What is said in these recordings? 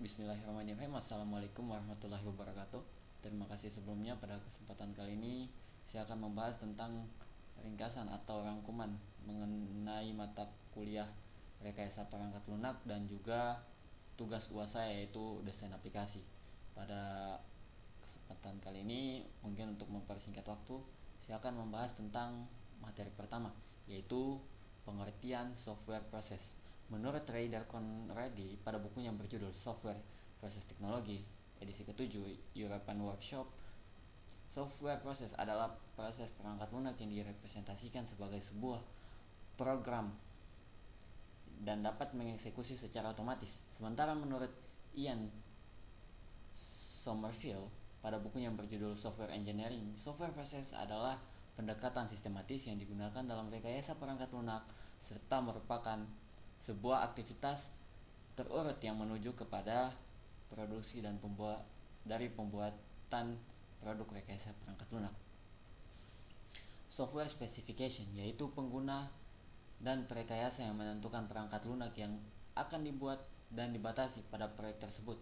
Bismillahirrahmanirrahim. Assalamualaikum warahmatullahi wabarakatuh. Terima kasih sebelumnya. Pada kesempatan kali ini saya akan membahas tentang ringkasan atau rangkuman mengenai mata kuliah rekayasa perangkat lunak dan juga tugas UAS saya, yaitu desain aplikasi. Pada kesempatan kali ini mungkin untuk mempersingkat waktu, saya akan membahas tentang materi pertama, yaitu pengertian software proses. Menurut Ryder Conradi pada bukunya yang berjudul Software Proses Technology edisi ke-7 European Workshop, software proses adalah proses perangkat lunak yang direpresentasikan sebagai sebuah program dan dapat mengeksekusi secara otomatis. Sementara menurut Ian Sommerville pada bukunya yang berjudul Software Engineering, software proses adalah pendekatan sistematis yang digunakan dalam rekayasa perangkat lunak serta merupakan sebuah aktivitas terurut yang menuju kepada produksi dan pembuatan produk rekayasa perangkat lunak. Software specification yaitu pengguna dan perekayasa yang menentukan perangkat lunak yang akan dibuat dan dibatasi pada proyek tersebut.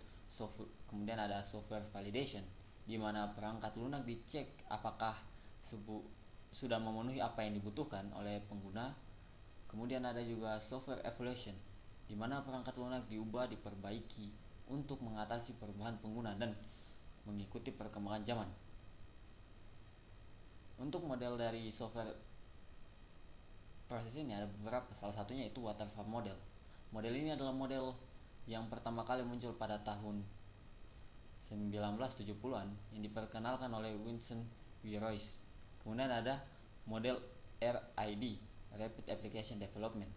Kemudian ada software validation, di mana perangkat lunak dicek apakah sudah memenuhi apa yang dibutuhkan oleh pengguna. Kemudian ada juga software evolution, di mana perangkat lunak diubah, diperbaiki untuk mengatasi perubahan pengguna dan mengikuti perkembangan zaman. Untuk model dari software proses ini ada beberapa, salah satunya itu waterfall model. Model ini adalah model yang pertama kali muncul pada tahun 1970-an yang diperkenalkan oleh Winston W. Royce. Kemudian ada model RID, Rapid Application Development,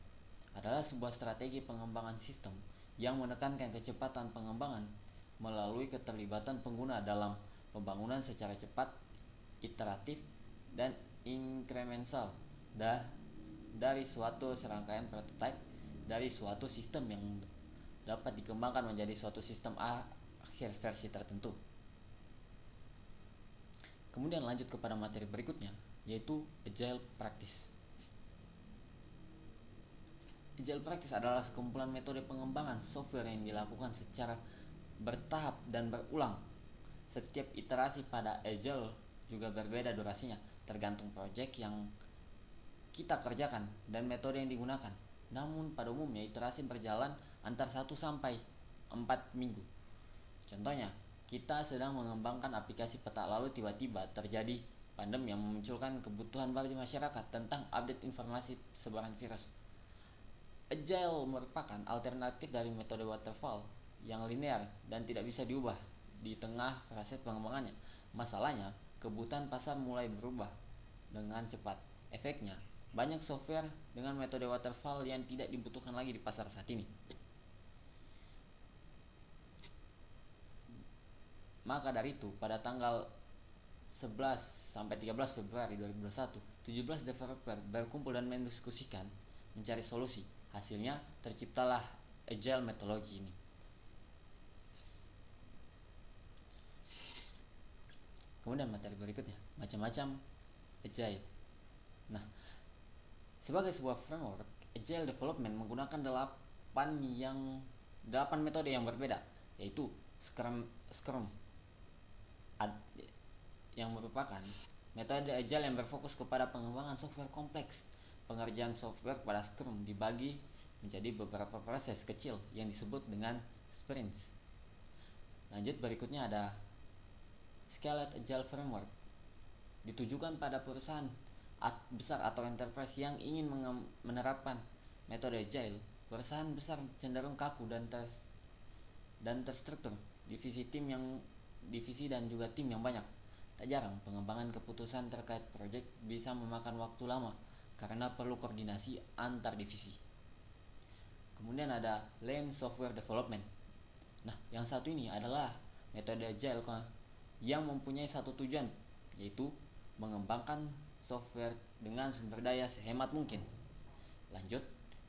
adalah sebuah strategi pengembangan sistem yang menekankan kecepatan pengembangan melalui keterlibatan pengguna dalam pembangunan secara cepat, iteratif, dan incremental dari suatu serangkaian prototipe dari suatu sistem yang dapat dikembangkan menjadi suatu sistem akhir versi tertentu. Kemudian lanjut kepada materi berikutnya, yaitu Agile Practice. Agile Practice adalah sekumpulan metode pengembangan software yang dilakukan secara bertahap dan berulang. Setiap iterasi pada Agile juga berbeda durasinya, tergantung proyek yang kita kerjakan dan metode yang digunakan. Namun pada umumnya iterasi berjalan antar 1 sampai 4 minggu. Contohnya, kita sedang mengembangkan aplikasi peta, lalu tiba-tiba terjadi pandemi yang memunculkan kebutuhan baru di masyarakat tentang update informasi sebaran virus. Agile merupakan alternatif dari metode waterfall yang linear dan tidak bisa diubah di tengah proses pengembangannya. Masalahnya, kebutuhan pasar mulai berubah dengan cepat. Efeknya, banyak software dengan metode waterfall yang tidak dibutuhkan lagi di pasar saat ini. Maka dari itu, pada tanggal 11 sampai 13 Februari 2021, 17 developer berkumpul dan mendiskusikan mencari solusi. Hasilnya terciptalah Agile metodologi ini. Kemudian materi berikutnya, macam-macam Agile. Nah, sebagai sebuah framework, Agile Development menggunakan 8 metode yang berbeda, yaitu Scrum yang merupakan metode Agile yang berfokus kepada pengembangan software kompleks. Pengerjaan software pada Scrum dibagi menjadi beberapa proses kecil yang disebut dengan sprints. Lanjut berikutnya ada Scaled Agile Framework, ditujukan pada perusahaan besar atau enterprise yang ingin menerapkan metode Agile. Perusahaan besar cenderung kaku dan terstruktur, divisi dan juga tim yang banyak. Tak jarang pengembangan keputusan terkait proyek bisa memakan waktu lama karena perlu koordinasi antar divisi. Kemudian ada Lean Software Development. Nah, yang satu ini adalah metode Agile yang mempunyai satu tujuan, yaitu mengembangkan software dengan sumber daya sehemat mungkin. Lanjut,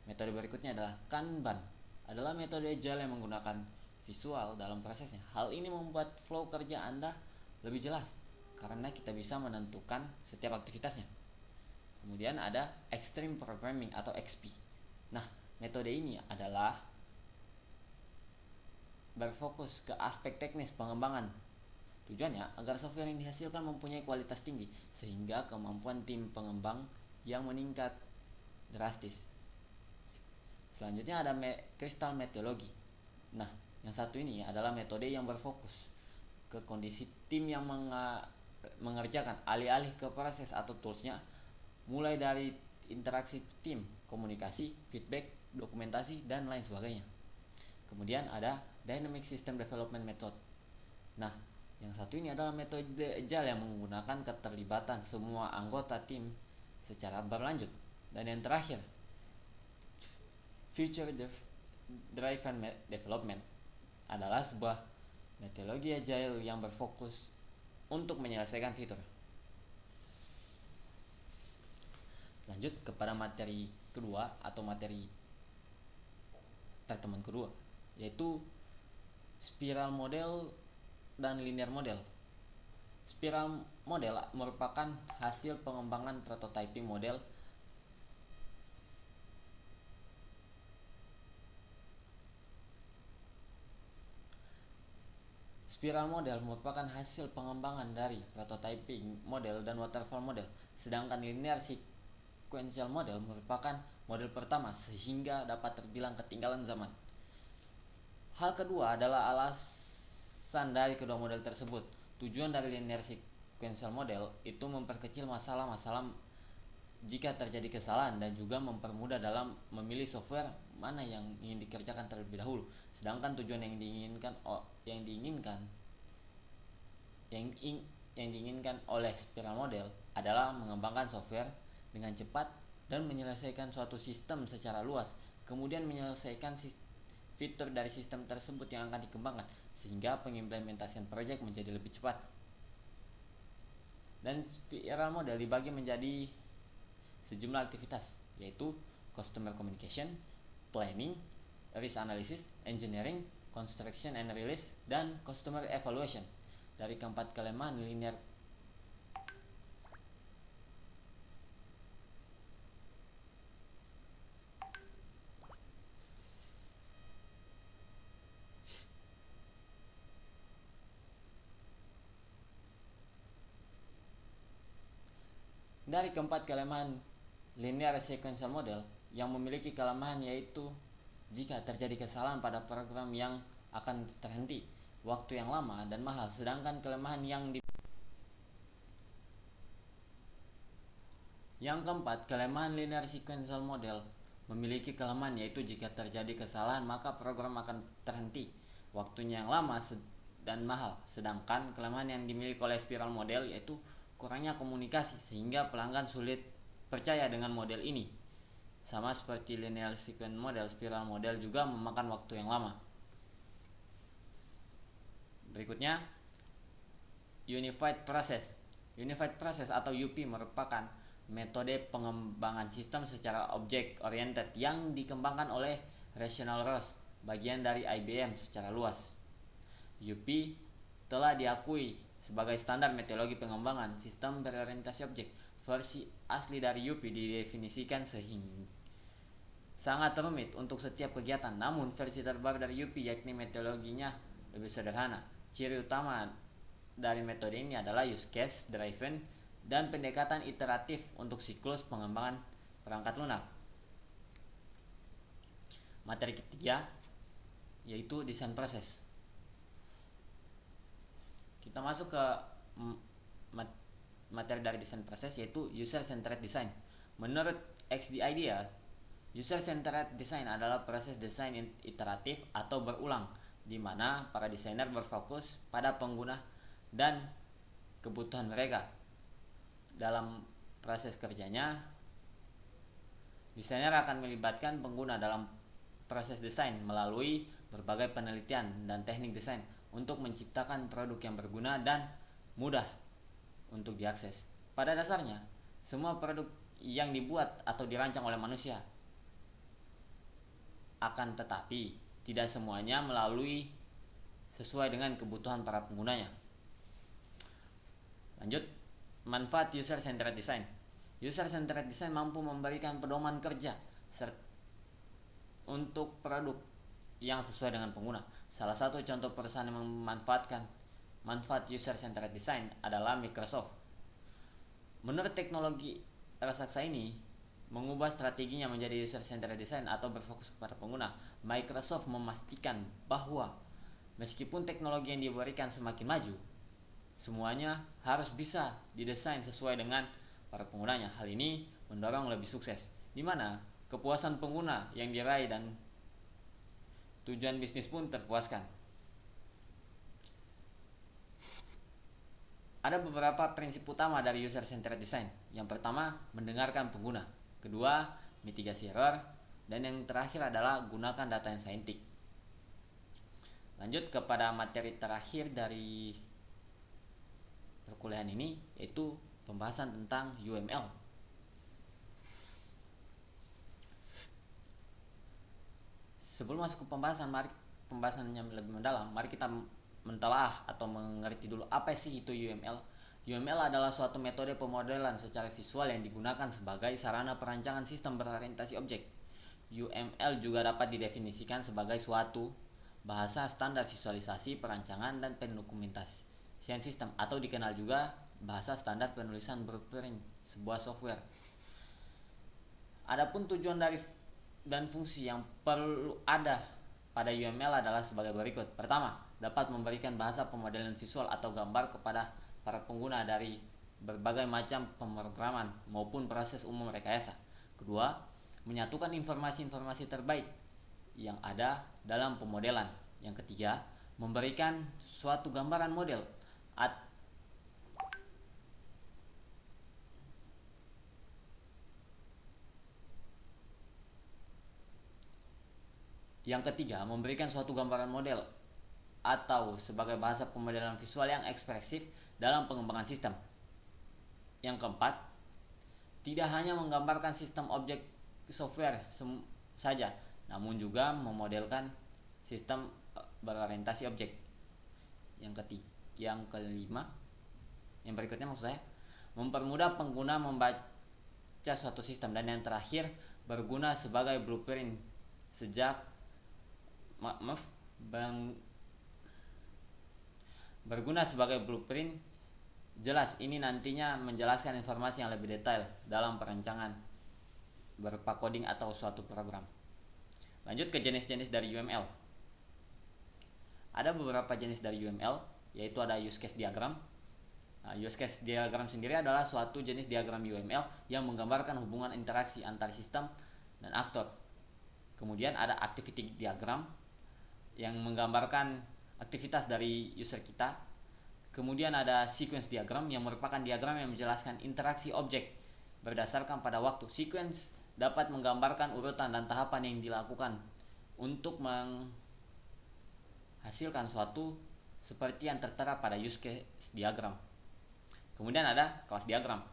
metode berikutnya adalah Kanban. Adalah metode Agile yang menggunakan visual dalam prosesnya. Hal ini membuat flow kerja Anda lebih jelas karena kita bisa menentukan setiap aktivitasnya. Kemudian ada Extreme Programming atau XP. Nah, metode ini adalah berfokus ke aspek teknis pengembangan. Tujuannya agar software yang dihasilkan mempunyai kualitas tinggi sehingga kemampuan tim pengembang yang meningkat drastis. Selanjutnya ada kristal metodologi. Nah, yang satu ini adalah metode yang berfokus ke kondisi tim yang mengerjakan alih-alih ke proses atau toolsnya, mulai dari interaksi tim, komunikasi, feedback, dokumentasi, dan lain sebagainya. Kemudian ada Dynamic System Development Method. Nah, yang satu ini adalah metode agile yang menggunakan keterlibatan semua anggota tim secara berlanjut. Dan yang terakhir, Future Driven Development adalah sebuah metodologi agile yang berfokus untuk menyelesaikan fitur. Lanjut kepada materi kedua atau materi pertemuan kedua, yaitu spiral model dan linear model. Spiral model merupakan hasil pengembangan prototyping model Spiral model merupakan hasil pengembangan dari prototyping model dan waterfall model, sedangkan linear sequential model merupakan model pertama sehingga dapat terbilang ketinggalan zaman. Hal kedua adalah alasan dari kedua model tersebut. Tujuan dari linear sequential model itu memperkecil masalah-masalah jika terjadi kesalahan dan juga mempermudah dalam memilih software mana yang ingin dikerjakan terlebih dahulu. Sedangkan tujuan yang diinginkan oleh spiral model adalah mengembangkan software dengan cepat dan menyelesaikan suatu sistem secara luas, kemudian menyelesaikan fitur dari sistem tersebut yang akan dikembangkan sehingga pengimplementasian proyek menjadi lebih cepat. Dan spiral model dibagi menjadi sejumlah aktivitas, yaitu customer communication, planning, risk analysis, engineering, construction and release, dan customer evaluation. Dari keempat kelemahan linear linear sequential model yang memiliki kelemahan yaitu jika terjadi kesalahan pada program yang akan terhenti, waktu yang lama dan mahal. Sedangkan kelemahan yang keempat, kelemahan linear sequential model memiliki kelemahan yaitu jika terjadi kesalahan maka program akan terhenti, waktunya yang lama dan mahal. Sedangkan kelemahan yang dimiliki oleh spiral model yaitu kurangnya komunikasi sehingga pelanggan sulit percaya dengan model ini. Sama seperti linear sequential model, spiral model juga memakan waktu yang lama. Berikutnya, Unified Process atau UP merupakan metode pengembangan sistem secara object oriented yang dikembangkan oleh Rational Rose, bagian dari IBM secara luas. UP telah diakui sebagai standar metodologi pengembangan sistem berorientasi objek. Versi asli dari UP didefinisikan sehingga sangat rumit untuk setiap kegiatan, namun versi terbaru dari UP yakni metodologinya lebih sederhana. Ciri utama dari metode ini adalah use case driven dan pendekatan iteratif untuk siklus pengembangan perangkat lunak. Materi ketiga yaitu desain proses. Kita masuk ke materi dari desain proses yaitu user centered design. Menurut XD Idea, user centered design adalah proses desain iteratif atau berulang di mana para desainer berfokus pada pengguna dan kebutuhan mereka. Dalam proses kerjanya, desainer akan melibatkan pengguna dalam proses desain melalui berbagai penelitian dan teknik desain untuk menciptakan produk yang berguna dan mudah untuk diakses. Pada dasarnya, semua produk yang dibuat atau dirancang oleh manusia, akan tetapi tidak semuanya sesuai dengan kebutuhan para penggunanya. Lanjut, manfaat user-centered design. User-centered design mampu memberikan pedoman kerja untuk produk yang sesuai dengan pengguna. Salah satu contoh perusahaan yang memanfaatkan manfaat user-centered design adalah Microsoft. Menurut teknologi raksasa ini mengubah strateginya menjadi user-centered design atau berfokus kepada pengguna. Microsoft memastikan bahwa meskipun teknologi yang diberikan semakin maju, semuanya harus bisa didesain sesuai dengan para penggunanya. Hal ini mendorong lebih sukses, di mana kepuasan pengguna yang diraih dan tujuan bisnis pun terpuaskan. Ada beberapa prinsip utama dari user-centered design. Yang pertama, mendengarkan pengguna. Kedua, mitigasi error. Dan yang terakhir adalah gunakan data yang saintik. Lanjut kepada materi terakhir dari perkuliahan ini, yaitu pembahasan tentang UML. Sebelum masuk ke pembahasannya lebih mendalam, mari kita mentelaah atau mengerti dulu apa sih itu UML. UML adalah suatu metode pemodelan secara visual yang digunakan sebagai sarana perancangan sistem berorientasi objek. UML juga dapat didefinisikan sebagai suatu bahasa standar visualisasi, perancangan, dan pendokumentasian sistem, atau dikenal juga bahasa standar penulisan blueprint sebuah software. Adapun tujuan dari dan fungsi yang perlu ada pada UML adalah sebagai berikut. Pertama, dapat memberikan bahasa pemodelan visual atau gambar kepada para pengguna dari berbagai macam pemrograman maupun proses umum rekayasa. Kedua, menyatukan informasi-informasi terbaik yang ada dalam pemodelan. Yang ketiga, memberikan suatu gambaran model atau sebagai bahasa pemodelan visual yang ekspresif dalam pengembangan sistem. Yang keempat, tidak hanya menggambarkan sistem objek software saja, namun juga memodelkan sistem berorientasi objek. Yang kelima, yang berikutnya maksud saya, mempermudah pengguna membaca suatu sistem. Dan yang terakhir, berguna sebagai blueprint jelas ini nantinya menjelaskan informasi yang lebih detail dalam perancangan berupa coding atau suatu program. Lanjut ke jenis-jenis dari UML. Ada beberapa jenis dari UML, yaitu ada use case diagram. Use case diagram sendiri adalah suatu jenis diagram UML yang menggambarkan hubungan interaksi antar sistem dan aktor. Kemudian ada activity diagram yang menggambarkan aktivitas dari user kita. Kemudian ada sequence diagram yang merupakan diagram yang menjelaskan interaksi objek berdasarkan pada waktu. Sequence dapat menggambarkan urutan dan tahapan yang dilakukan untuk menghasilkan suatu seperti yang tertera pada use case diagram. Kemudian ada kelas diagram.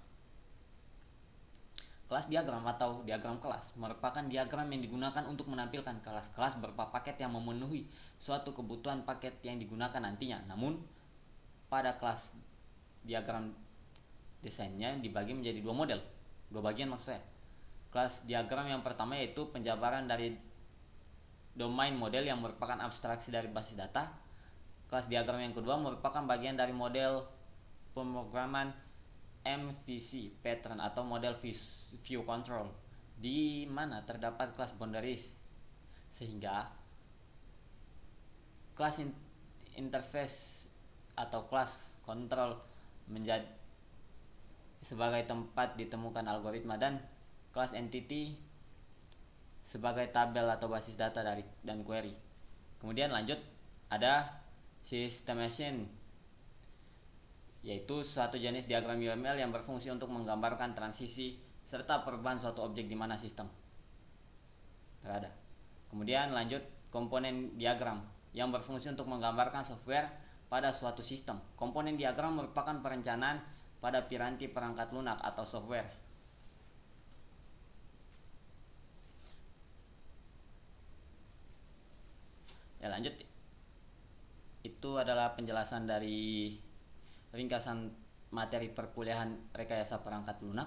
Kelas diagram atau diagram kelas merupakan diagram yang digunakan untuk menampilkan kelas-kelas berupa paket yang memenuhi suatu kebutuhan paket yang digunakan nantinya. Namun, pada kelas diagram desainnya dibagi menjadi dua bagian maksudnya. Kelas diagram yang pertama yaitu penjabaran dari domain model yang merupakan abstraksi dari basis data. Kelas diagram yang kedua merupakan bagian dari model pemrograman MVC pattern atau model view control, di mana terdapat kelas boundaries, sehingga kelas interface atau kelas control menjadi sebagai tempat ditemukan algoritma, dan kelas entity sebagai tabel atau basis data dan query. Kemudian lanjut ada systemation, yaitu suatu jenis diagram UML yang berfungsi untuk menggambarkan transisi serta perubahan suatu objek di mana sistem berada. Kemudian lanjut komponen diagram yang berfungsi untuk menggambarkan software pada suatu sistem. Komponen diagram merupakan perencanaan pada piranti perangkat lunak atau software. Ya, lanjut. Itu adalah penjelasan dari ringkasan materi perkuliahan rekayasa perangkat lunak.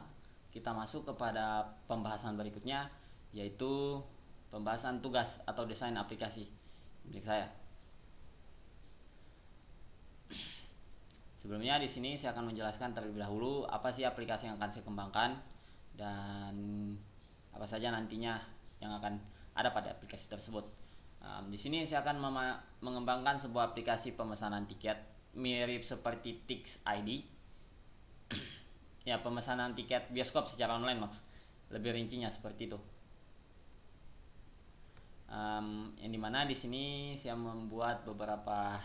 Kita masuk kepada pembahasan berikutnya, yaitu pembahasan tugas atau desain aplikasi milik saya. Sebelumnya di sini saya akan menjelaskan terlebih dahulu apa sih aplikasi yang akan saya kembangkan dan apa saja nantinya yang akan ada pada aplikasi tersebut. Di sini saya akan mengembangkan sebuah aplikasi pemesanan tiket mirip seperti Tix ID. Ya, pemesanan tiket bioskop secara online, Mas. Lebih rincinya seperti itu. Yang dimana di sini saya membuat beberapa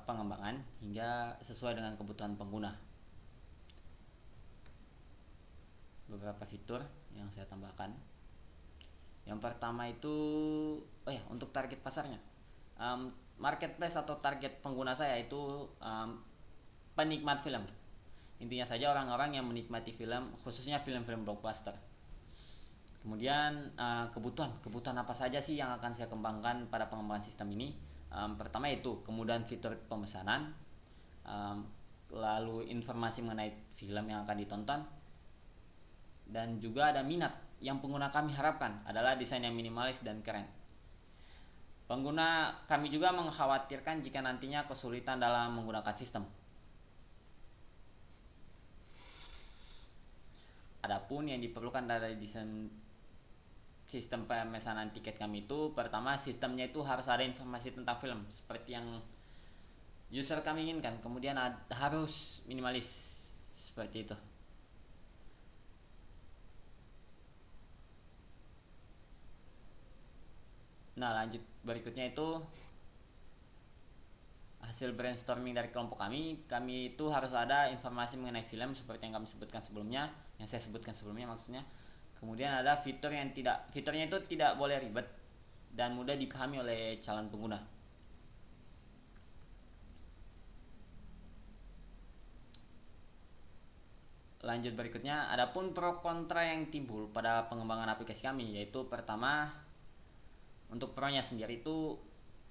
pengembangan hingga sesuai dengan kebutuhan pengguna. Beberapa fitur yang saya tambahkan. Yang pertama itu untuk target pasarnya, marketplace atau target pengguna saya itu penikmat film. Intinya saja orang-orang yang menikmati film, khususnya film-film blockbuster. Kemudian kebutuhan apa saja sih yang akan saya kembangkan pada pengembangan sistem ini? Pertama itu kemudahan fitur pemesanan, lalu informasi mengenai film yang akan ditonton, dan juga ada minat yang pengguna kami harapkan adalah desain yang minimalis dan keren. Pengguna kami juga mengkhawatirkan jika nantinya kesulitan dalam menggunakan sistem. Adapun yang diperlukan dari desain sistem pemesanan tiket kami itu, pertama sistemnya itu harus ada informasi tentang film seperti yang user kami inginkan. Kemudian harus minimalis seperti itu. Nah, lanjut berikutnya itu hasil brainstorming dari kelompok kami itu harus ada informasi mengenai film seperti yang saya sebutkan sebelumnya maksudnya. Kemudian ada fiturnya itu tidak boleh ribet dan mudah dipahami oleh calon pengguna. Lanjut berikutnya, adapun pro kontra yang timbul pada pengembangan aplikasi kami, yaitu pertama, untuk pro-nya sendiri itu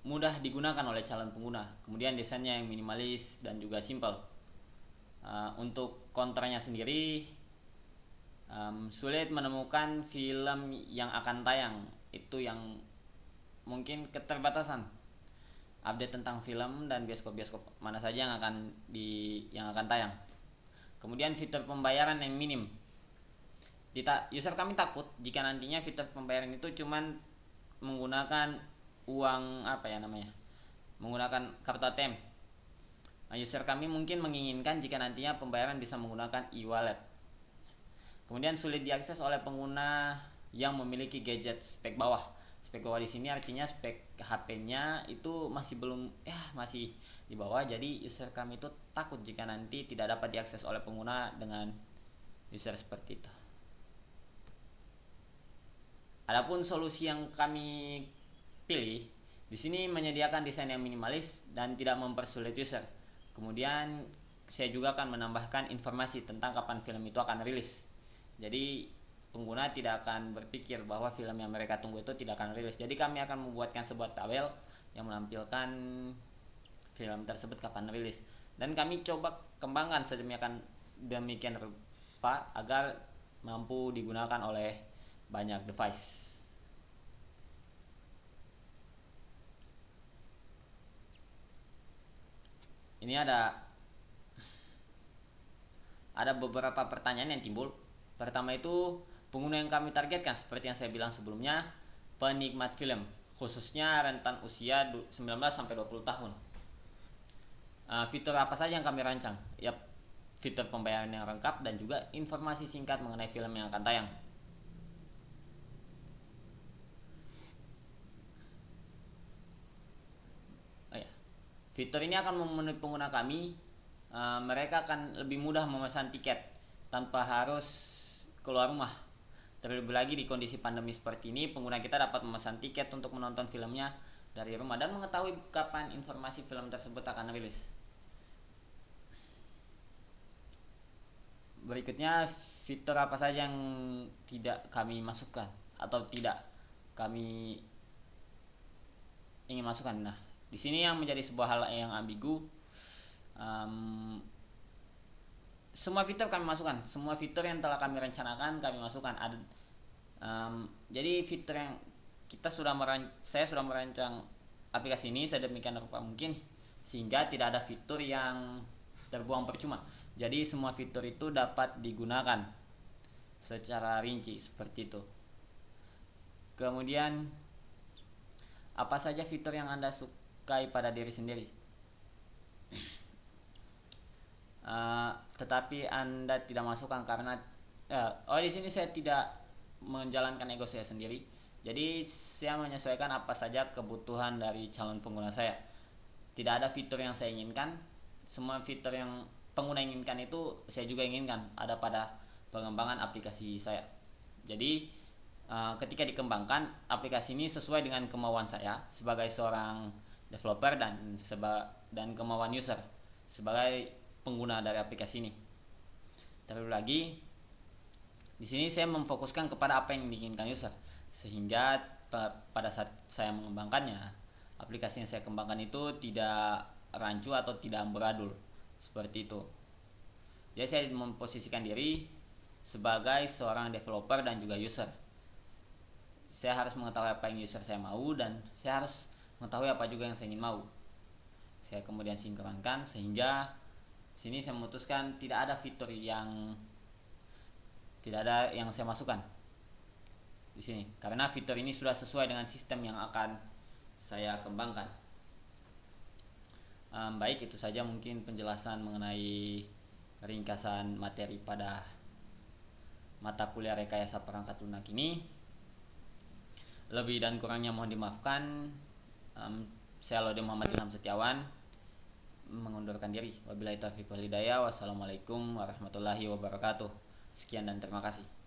mudah digunakan oleh calon pengguna. Kemudian desainnya yang minimalis dan juga simple. Untuk kontranya sendiri, sulit menemukan film yang akan tayang. Itu yang mungkin keterbatasan update tentang film dan bioskop-bioskop mana saja yang akan tayang. Kemudian fitur pembayaran yang minim. User kami takut jika nantinya fitur pembayaran itu cuman menggunakan uang menggunakan kartu ATM. User kami mungkin menginginkan jika nantinya pembayaran bisa menggunakan e-wallet. Kemudian sulit diakses oleh pengguna yang memiliki gadget spek bawah. Spek bawah di sini artinya spek HP-nya itu masih di bawah. Jadi user kami itu takut jika nanti tidak dapat diakses oleh pengguna dengan user seperti itu. Adapun solusi yang kami pilih di sini menyediakan desain yang minimalis dan tidak mempersulit user. Kemudian saya juga akan menambahkan informasi tentang kapan film itu akan rilis. Jadi pengguna tidak akan berpikir bahwa film yang mereka tunggu itu tidak akan rilis. Jadi kami akan membuatkan sebuah tabel yang menampilkan film tersebut kapan rilis. Dan kami coba kembangkan sedemikian rupa agar mampu digunakan oleh banyak device. Ini ada beberapa pertanyaan yang timbul. Pertama itu pengguna yang kami targetkan seperti yang saya bilang sebelumnya, penikmat film, khususnya rentan usia 19 sampai 20 tahun. Fitur apa saja yang kami rancang? Fitur pembayaran yang lengkap dan juga informasi singkat mengenai film yang akan tayang. Fitur ini akan memenuhi pengguna kami. Mereka akan lebih mudah memesan tiket tanpa harus keluar rumah. Terlebih lagi di kondisi pandemi seperti ini, pengguna kita dapat memesan tiket untuk menonton filmnya dari rumah dan mengetahui kapan informasi film tersebut akan rilis. Berikutnya, fitur apa saja yang tidak kami masukkan atau tidak kami ingin masukkan. Nah, di sini yang menjadi sebuah hal yang ambigu. Semua fitur kami masukkan, semua fitur yang telah kami rencanakan kami masukkan. Jadi fitur yang saya sudah merancang aplikasi ini sedemikian rupa mungkin sehingga tidak ada fitur yang terbuang percuma. Jadi semua fitur itu dapat digunakan secara rinci seperti itu. Kemudian apa saja fitur yang Anda sukai pada diri sendiri? Tetapi Anda tidak masukkan karena di sini saya tidak menjalankan ego saya sendiri. Jadi saya menyesuaikan apa saja kebutuhan dari calon pengguna saya. Tidak ada fitur yang saya inginkan. Semua fitur yang pengguna inginkan itu saya juga inginkan ada pada pengembangan aplikasi saya. Jadi ketika dikembangkan, aplikasi ini sesuai dengan kemauan saya sebagai seorang developer dan kemauan user sebagai pengguna dari aplikasi ini. Terlebih lagi, di sini saya memfokuskan kepada apa yang diinginkan user, sehingga pada saat saya mengembangkannya, aplikasi yang saya kembangkan itu tidak rancu atau tidak amburadul seperti itu. Jadi saya memposisikan diri sebagai seorang developer dan juga user. Saya harus mengetahui apa yang user saya mau dan saya harus mengetahui apa juga yang saya ingin mau. Saya kemudian sinkronkan sehingga sini saya memutuskan tidak ada fitur yang saya masukkan di sini karena fitur ini sudah sesuai dengan sistem yang akan saya kembangkan. Baik, itu saja mungkin penjelasan mengenai ringkasan materi pada mata kuliah rekayasa perangkat lunak ini. Lebih dan kurangnya mohon dimaafkan. Saya Laude Muhammad Ilham Setiawan mengundurkan diri. Wabillahi taufiq wal hidayah. Wassalamualaikum warahmatullahi wabarakatuh. Sekian dan terima kasih.